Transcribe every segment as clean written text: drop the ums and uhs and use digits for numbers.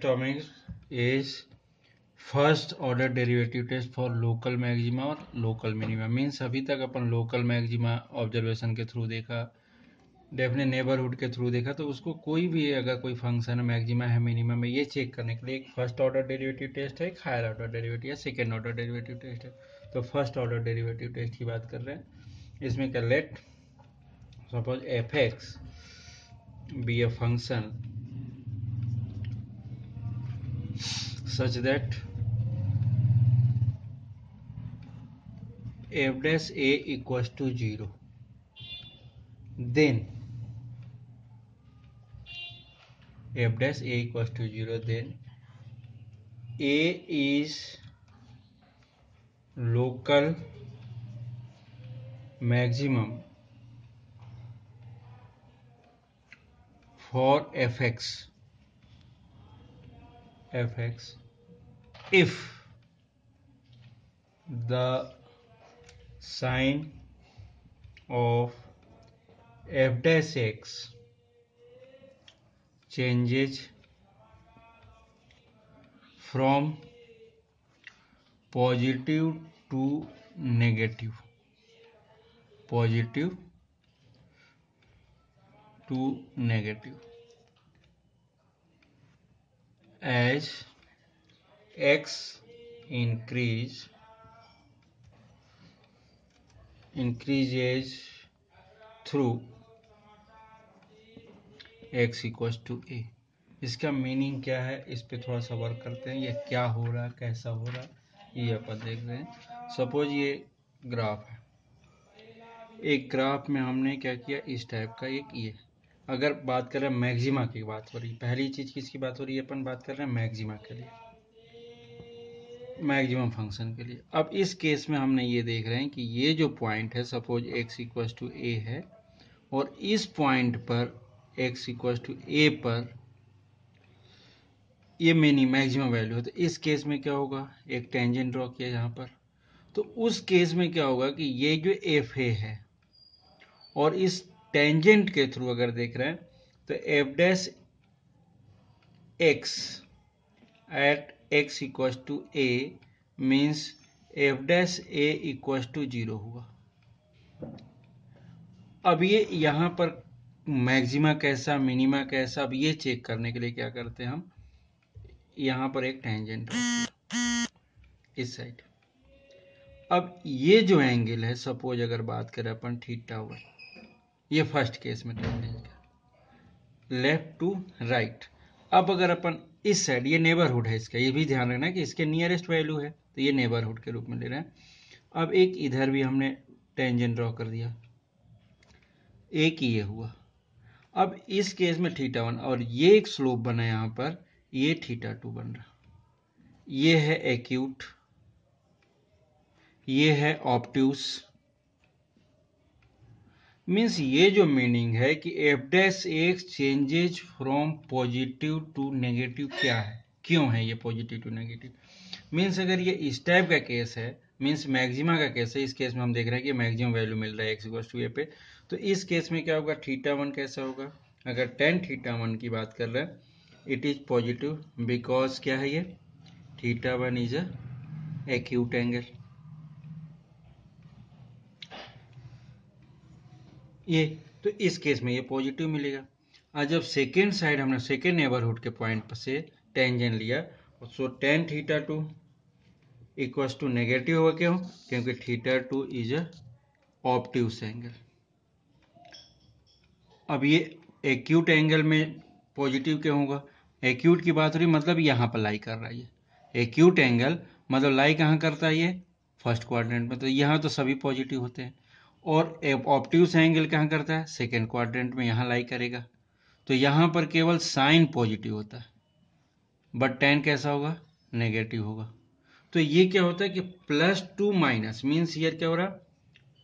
Stomach is first order derivative test for local maxima और local minima. Means अभी तक अपन लोकल मैक्सिमा ऑब्जर्वेशन के थ्रू देखा, डेफिनेट नेबरहुड के थ्रू देखा, तो उसको कोई भी अगर कोई फंक्शन मैक्सिमा है मिनिमा में ये चेक करने के लिए एक फर्स्ट ऑर्डर डेरिवेटिव टेस्ट है, एक हायर ऑर्डर डेरिवेटिव या सेकेंड ऑर्डर डेरिवेटिव टेस्ट है। तो फर्स्ट ऑर्डर डेरिवेटिव टेस्ट की बात कर रहे हैं। इसमें क्या, let suppose F x be a function such that f dash a equals to 0, then f dash a equals to 0, then a is local maximum for fx if the sign of f dash x changes from positive to negative, positive to negative, as x increases through x equals to a। इसका meaning क्या है, इस पे थोड़ा सा work करते हैं। ये क्या हो रहा है, कैसा हो रहा है, ये अपन देख रहे हैं। सपोज ये ग्राफ है, एक ग्राफ में हमने क्या किया, इस टाइप का एक ये, अगर बात कर रहे हैं मैक्सिमा की बात हो रही है, पहली चीज किसकी बात हो रही है, अपन बात कर रहे हैं मैक्सिमा के लिए, मैक्सिमम फंक्शन के लिए। अब इस केस में हमने ये देख रहे हैं कि ये जो पॉइंट है, suppose x equals to a है, और इस पॉइंट पर x इक्वल्स टू a पर ये मिनी मैक्सिमम वैल्यू है। तो इस केस में क्या होगा, एक टेंजेंट ड्रॉ किया यहाँ पर, तो उस केस में क्या होगा कि ये जो एफ ए है और इस टेंजेंट के थ्रू अगर देख रहे हैं तो F dash X at X equals to A means F dash A equals to 0 हुआ। अब ये यहाँ पर मैक्सिमा कैसा, मिनिमा कैसा, अब ये चेक करने के लिए क्या करते हैं हम, यहाँ पर एक टेंजेंट इस साइड। अब ये जो एंगल है, सपोज अगर बात करें अपन थीटा 1, ये फर्स्ट केस में टेंजेंट का लेफ्ट टू राइट। अब अगर अपन इस साइड, ये नेबरहुड है इसका, ये भी ध्यान रखना है कि इसके नियरेस्ट वैल्यू है, तो ये नेबरहुड के रूप में ले रहे हैं। अब एक इधर भी हमने टेंजेंट ड्रॉ कर दिया, एक ही ये हुआ। अब इस केस में थीटा 1 और ये एक स्लोप बना यहाँ पर, ये थीटा 2 बन रहा, ये है एक्यूट, ये है ऑब्ट्यूस। मीन्स ये जो मीनिंग है कि F dash x changes from positive to negative, क्या है, क्यों है ये पॉजिटिव टू नेगेटिव। मीन्स अगर ये इस टाइप का केस है, मीन्स मैक्सिमा का केस है, इस केस में हम देख रहे हैं कि मैक्सिमम वैल्यू मिल रहा है एक्स इक्वल्स टू ए पे, तो इस केस में क्या होगा, थीटा 1 कैसा होगा, अगर टेन थीटा 1 की बात कर रहे हैं, इट इज पॉजिटिव बिकॉज क्या है, ये theta 1 is a acute angle. ये तो इस केस में ये पॉजिटिव मिलेगा। आज जब सेकेंड साइड हमने सेकेंड नेबरहुड के पॉइंट पर से टेंजेंट लिया, so tan theta 2 equals to negative होगा, क्यों, क्योंकि theta 2 is a obtuse angle. अब ये एक्यूट एंगल में पॉजिटिव क्यों होगा, एक्यूट की बात हो रही मतलब यहाँ पर लाई कर रहा है, ये एक्यूट एंगल मतलब लाई कहाँ करता है, ये फर्स्ट क्वाड्रेंट में, तो यहाँ तो सभी पॉजिटिव होते हैं। और ऑब्ट्यूस एंगल कहाँ करता है, सेकेंड क्वाड्रेंट में, यहाँ लाई करेगा, तो यहाँ पर केवल साइन पॉजिटिव होता है, बट टेन कैसा होगा, नेगेटिव होगा। तो ये क्या होता है कि +2 माइनस, मीन्स ईयर क्या हो रहा,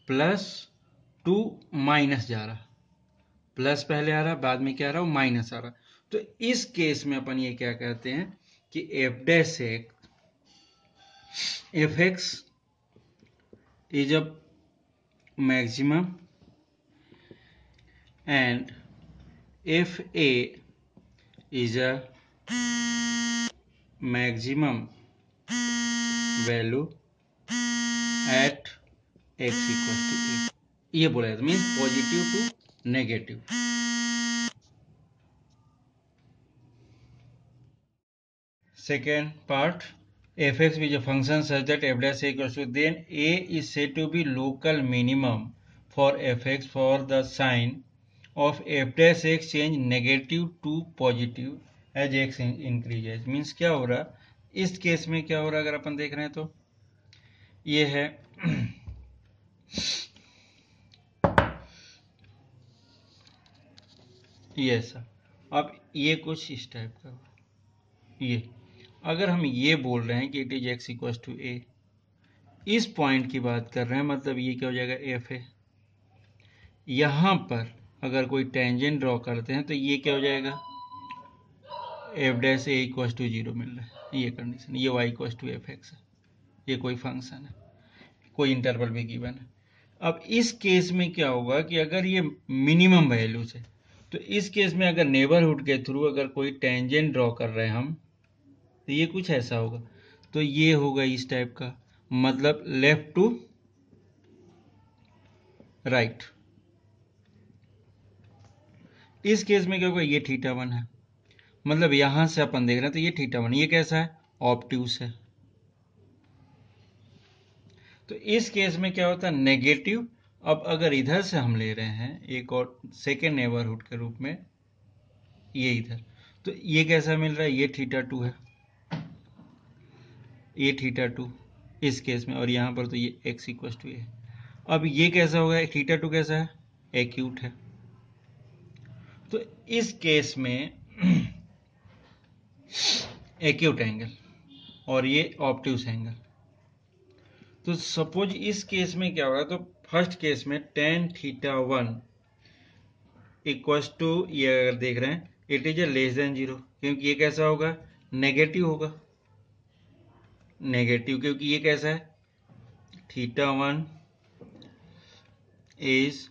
+2 माइनस जा रहा, प्लस पहले आ रहा, बाद में क्या आ रहा, माइनस आ रहा। तो इस केस में अपन ये क्या कहते हैं कि F dash f x is a maximum and fa is a maximum value at x equal to a, ये बोला जाता है, means positive to negative. Second part, fx is a function such that f dash a equals to, then a is said to be local minimum for fx for the sign of f dash x change negative to positive as x increases। Means क्या हो रहा, इस case में क्या हो रहा अगर अपन देख रहे हैं तो ये है ये ऐसा, अब ये कुछ इस टाइप का, ये अगर हम ये बोल रहे हैं कि it is x equal to a, इस पॉइंट की बात कर रहे हैं, मतलब ये क्या हो जाएगा एफ है। यहां पर अगर कोई टेंजेंट ड्रॉ करते हैं तो ये क्या हो जाएगा, F dash A equal to 0 मिल रहा है, ये कंडीशन, ये Y equal to F X है, ये कोई फंक्शन है, कोई इंटरवल भी गिवन है। अब इस केस में क्या होगा कि अगर ये मिनिमम वैल्यू है, तो इस केस में अगर नेबरहुड के थ्रू अगर कोई टेंजेंट ड्रॉ कर रहे हैं हम, तो ये कुछ ऐसा होगा, तो ये होगा इस टाइप का, मतलब लेफ्ट टू राइट। इस केस में क्या होगा, ये θ1 है, मतलब यहां से अपन देख रहे हैं तो ये θ1, ये कैसा है, ऑब्ट्यूस है। तो इस केस में क्या होता है, नेगेटिव। अब अगर इधर से हम ले रहे हैं एक और सेकेंड नेबरहुड के रूप में, ये इधर, तो ये कैसा मिल रहा है, ये θ2 है, ये θ2 इस केस में, और यहां पर तो ये x इक्वल टू ए। अब ये कैसा होगा, θ2 कैसा है, एक्यूट है। तो इस केस में एक्यूट एंगल और ये ऑब्ट्यूस एंगल। तो सपोज इस केस में क्या होगा, तो फर्स्ट केस में tan θ1 इक्वल्स टू, ये अगर देख रहे हैं it is a less than 0, क्योंकि ये कैसा होगा, नेगेटिव होगा, नेगेटिव, क्योंकि ये कैसा है, θ1 इज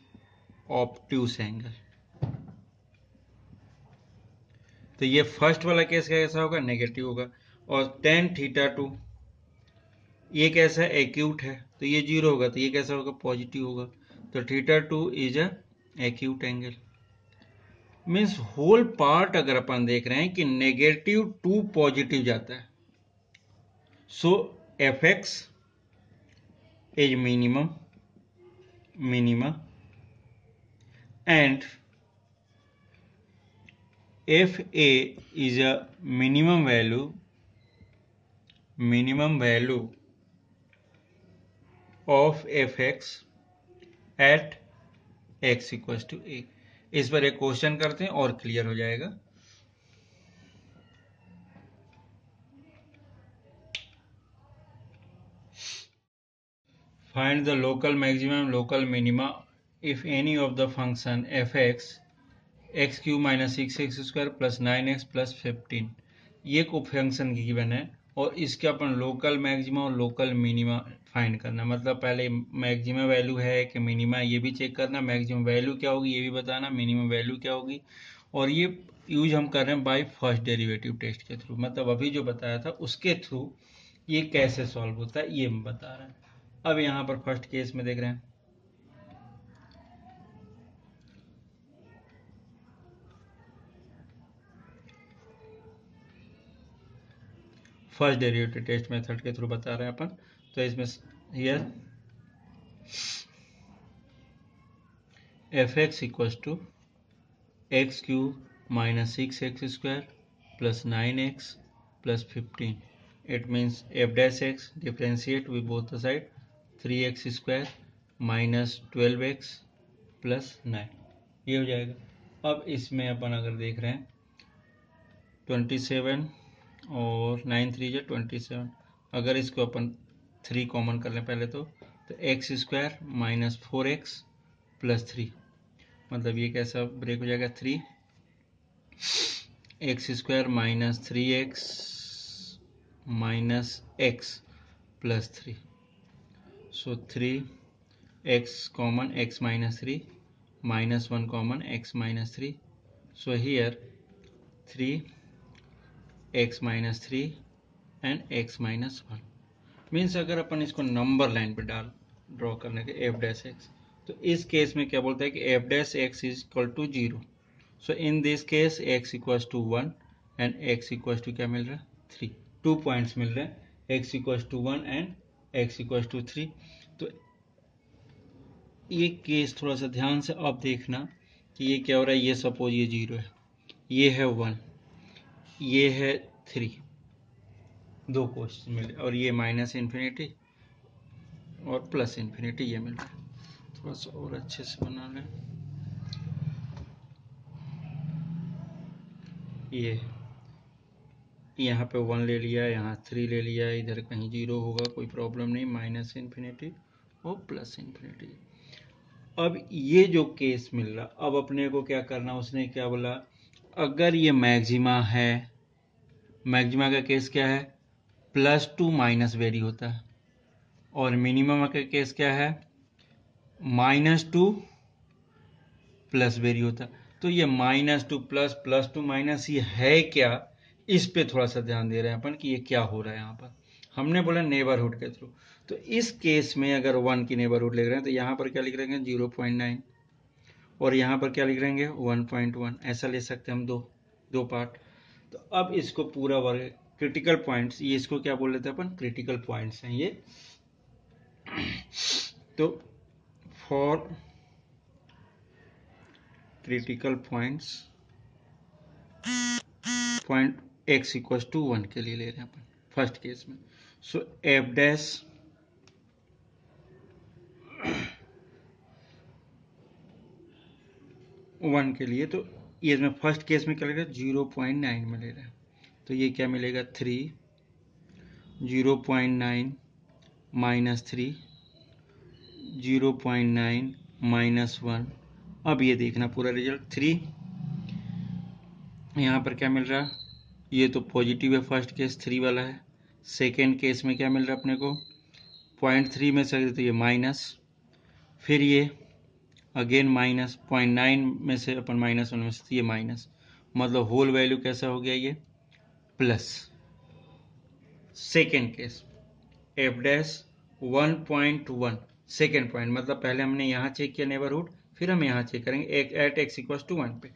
ऑब्ट्यूस एंगल। तो ये फर्स्ट वाला केस कैसा होगा, नेगेटिव होगा। और tan θ2 ये कैसा है, एक्यूट है, तो ये 0 होगा, तो ये कैसा होगा, पॉजिटिव होगा। तो θ2 is a acute angle. Means whole part अगर अपन देख रहे हैं कि नेगेटिव टू पॉजिटिव जाता है, so f x is minimum minima and f a is a minimum value of f x at x equal to a. इस पर एक क्वेश्चन करते हैं और क्लियर हो जाएगा। Find the local maximum local minima if any of the function F x x cube minus 6x square plus 9x plus 15, ये को फंक्शन की गिवन है, और इसके अपन लोकल मैक्सिमा और लोकल मिनिमा फाइंड करना। मतलब पहले मैक्सिमा वैल्यू है कि मिनिमा, ये भी चेक करना, मैक्सिमम वैल्यू क्या होगी ये भी बताना, मिनिमम वैल्यू क्या होगी। और ये यूज हम कर रहे हैं बाय फर्स्ट डेरिवेटिव टेस्ट के थ्रू, मतलब अभी जो बताया था उसके थ्रू ये कैसे सॉल्व होता है ये हम बता रहे हैं। अब यहाँ पर फर्स्ट केस में देख रहे हैं, फर्स्ट डेरिवेटिव टेस्ट मेथड के थ्रू बता रहे हैं अपन। तो इसमें here F X equal to X cube minus 6x square plus 9x plus 15, it means F dash X differentiate with both the side 3x square minus 12x plus 9, ये हो जाएगा। अब इसमें अपन अगर देख रहे हैं 27 और 9 3 जो 27, अगर इसको अपन 3 कॉमन कर लें पहले तो x square minus 4x plus 3, मतलब ये कैसा ब्रेक हो जाएगा, 3 x square minus 3x minus x plus 3, so 3x common x minus 3 minus 1 common x minus 3, so here 3 x minus 3 and x minus 1। Means अगर अपन इसको नंबर लाइन पे draw करने के एफ डैश एक्स, तो इस case में क्या बोलता है कि F dash X is equal to 0। So in this case x equal to 1 and x equal to क्या मिल रहा है 3। 2 पॉइंट्स मिल रहे हैं, x equal to 1 and x equal to 3। तो ये केस थोड़ा सा ध्यान से अब देखना कि ये क्या हो रहा है। ये सपोज ये 0 है, ये है 1, ये है 3, दो क्वेश्चन मिले, और ये माइनस इन्फिनिटी और प्लस इन्फिनिटी ये मिल रहा है। थोड़ा सा और अच्छे से बना लें। ये यहाँ पे 1 ले लिया, यहाँ 3 ले लिया, इधर कहीं 0 होगा, कोई प्रॉब्लम नहीं, माइनस इन्फिनिटी और प्लस इन्फिनिटी। अब ये जो केस मिल रहा, अब अपने को क्या करना, उसने क्या बोला, अगर ये मैक्सिमा है, मैक्सिमा का केस क्या है, +2 माइनस वेरी होता है, और मिनिमम का केस क्या है, -2 प्लस वेरी होता है। तो ये -2 प्लस +2 माइनस ये है क्या, इस पे थोड़ा सा ध्यान दे रहे हैं अपन कि ये क्या हो रहा है। यहाँ पर हमने बोला नेबरहुड के थ्रू, तो इस केस में अगर 1 की नेबरहुड लिख रहे हैं तो यहाँ पर क्या लिख रहे हैं 0.9, और यहाँ पर क्या लिख रहे हैं 1.1। ऐसा ले सकते हैं हम दो पार्ट। तो अब इसको पूरा वर्ग क्रिटिकल पॉइंट्स, ये इसको क्या बोल लेते हैं अपन, क्रिटिकल पॉइंट्स हैं ये। तो for critical points, point x equal to 1 के लिए ले रहे हैं अपन फर्स्ट केस में। सो एफ डैश वन के लिए, तो ये इसमें फर्स्ट केस में क्या लगेगा 0.9 में ले रहे हैं, तो ये क्या मिलेगा 3, 0.9 माइनस 3, 0.9 माइनस 1। अब ये देखना पूरा रिजल्ट 3, यहाँ पर क्या मिल रहा है, ये तो पॉजिटिव है, फर्स्ट केस 3 वाला है। सेकेंड केस में क्या मिल रहा है अपने को 0.3 में से, तो ये माइनस, फिर ये अगेन माइनस, 0.9 में से अपन -1 में से, ये माइनस, मतलब होल वैल्यू कैसा हो गया ये plus. Second case F dash 1.1, second point, मतलब पहले हमने यहाँ चेक किया नेबरहुड, फिर हम यहाँ चेक करेंगे एट x इक्वल टू 1 पे।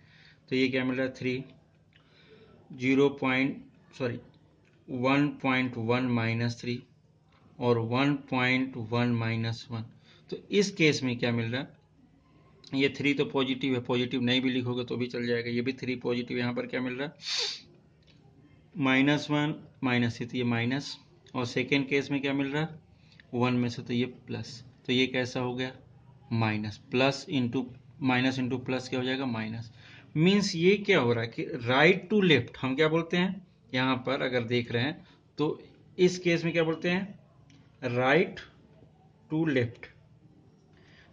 तो ये क्या मिल रहा है 3, 1.1 माइनस 3 और 1.1 माइनस 1। तो इस केस में क्या मिल रहा है, ये 3 तो पॉजिटिव है, पॉजिटिव नहीं भी लिखोगे तो भी चल जाएगा, ये भी 3 पॉजिटिव। यहाँ पर क्या मिल रहा है -1 माइनस, तो ये माइनस, और सेकेंड केस में क्या मिल रहा है 1 में से, तो ये प्लस। तो ये कैसा हो गया minus, plus into minus into plus क्या हो जाएगा माइनस। मीन्स ये क्या हो रहा है कि राइट टू लेफ्ट हम क्या बोलते हैं, यहाँ पर अगर देख रहे हैं तो इस केस में क्या बोलते हैं राइट टू लेफ्ट।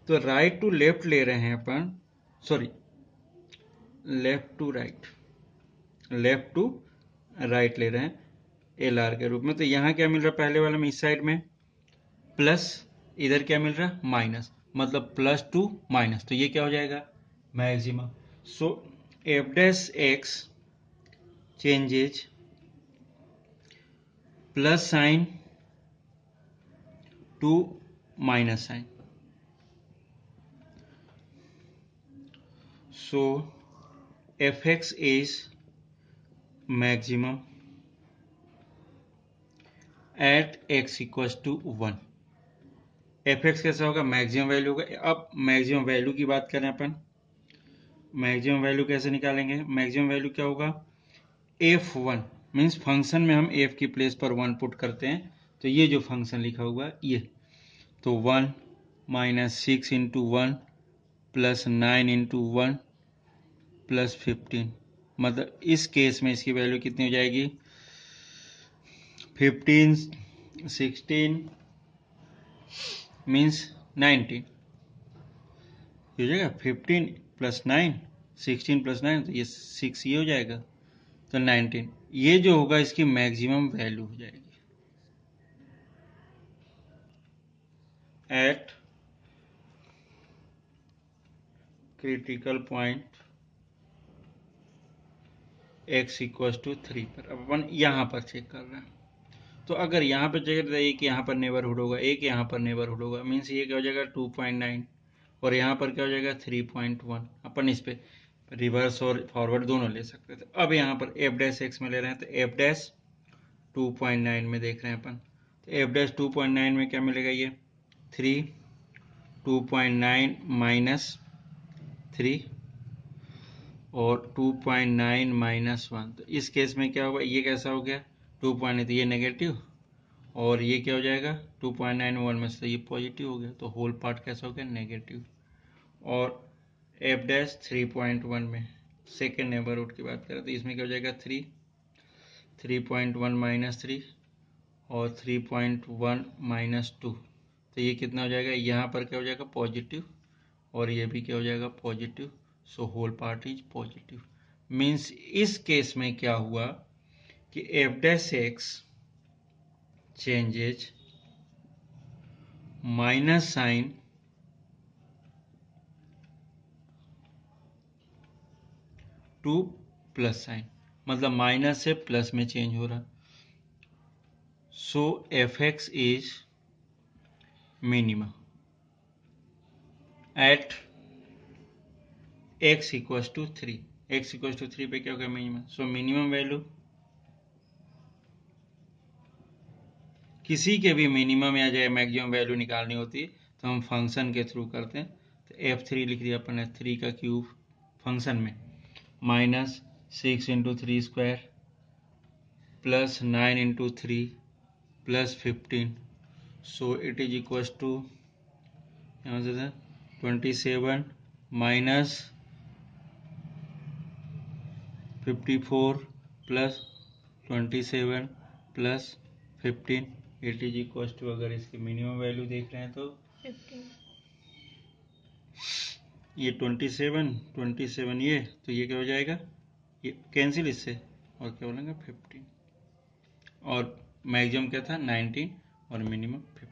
तो राइट टू लेफ्ट ले रहे हैं अपन, sorry left to right, left to right ले रहे हैं LR के रूप में। तो यहाँ क्या मिल रहा है पहले वाले में, इस साइड में प्लस, इधर क्या मिल रहा है माइनस, मतलब +2 माइनस, तो ये क्या हो जाएगा maxima. So F dash x changes plus sign to minus sign. So fx is maximum at x equals to 1। fx कैसा होगा मैक्सिमम वैल्यू होगा। अब मैक्सिमम वैल्यू की बात करें अपन, मैक्सिमम वैल्यू कैसे निकालेंगे, मैक्सिमम वैल्यू क्या होगा f1, मीन्स फंक्शन में हम f की प्लेस पर 1 पुट करते हैं, तो ये जो फंक्शन लिखा हुआ है ये, तो 1 minus 6 into 1 plus 9 into 1 plus 15, मतलब इस केस में इसकी वैल्यू कितनी हो जाएगी 15, 16 मीन्स 19 हो जाएगा। 15 प्लस 9, 16 प्लस 9, तो ये 6 ये हो जाएगा, तो 19 ये जो होगा इसकी मैक्सिमम वैल्यू हो जाएगी at critical point x equal to 3 पर। अब अपन यहाँ पर चेक कर रहे हैं, तो अगर यहाँ पे चेक करें, एक यहाँ पर नेबरहुड होगा, एक यहाँ पर नेबरहुड होगा, मीन्स ये क्या हो जाएगा 2.9 और यहाँ पर क्या हो जाएगा 3.1। अपन इस पे रिवर्स और फॉरवर्ड दोनों ले सकते थे। अब यहाँ पर एफ डैश एक्स में ले रहे हैं, तो एफ डैश 2.9 में देख रहे हैं अपन, तो एफ डैश 2.9 में क्या मिलेगा, ये 3 2.9 माइनस 3 और 2.9 माइनस 1। तो इस केस में क्या होगा, ये कैसा हो गया 2.9, तो ये नेगेटिव और ये क्या हो जाएगा 2.91 में से ये पॉजिटिव हो गया, तो होल पार्ट कैसा हो गया नेगेटिव। और एफ डैश 3.1 में सेकेंड नेबरहुड की बात करें तो इसमें क्या हो जाएगा 3.1 माइनस 3 और 3.1 माइनस 2, तो ये कितना हो जाएगा, यहाँ पर क्या हो जाएगा पॉजिटिव और ये भी क्या हो जाएगा positive, so whole part is positive. Means इस केस में क्या हुआ कि F dash x changes minus sign to plus sign, मतलब माइनस से प्लस में चेंज हो रहा। So f x is minimum at x equals to 3। x equals to 3 पे क्या होगा मिनिमम। सो मिनिमम वैल्यू किसी के भी मिनिमम या चाहे मैक्सिमम वैल्यू निकालनी होती है तो हम फंक्शन के थ्रू करते हैं। तो f3 लिख दिया अपन ने, 3 का क्यूब फंक्शन में minus 6 into 3 square plus 9 into 3 plus 15। So it is equals to यहाँ से 27 minus 54 plus 27 plus 15, it is equals to, अगर इसकी मिनिमम वैल्यू देख रहे हैं तो 15, ये 27 ये, तो ये क्या हो जाएगा, ये कैंसिल इससे और क्या बोलेंगे 15, और मैक्सिमम क्या था 19 और मिनिमम 15।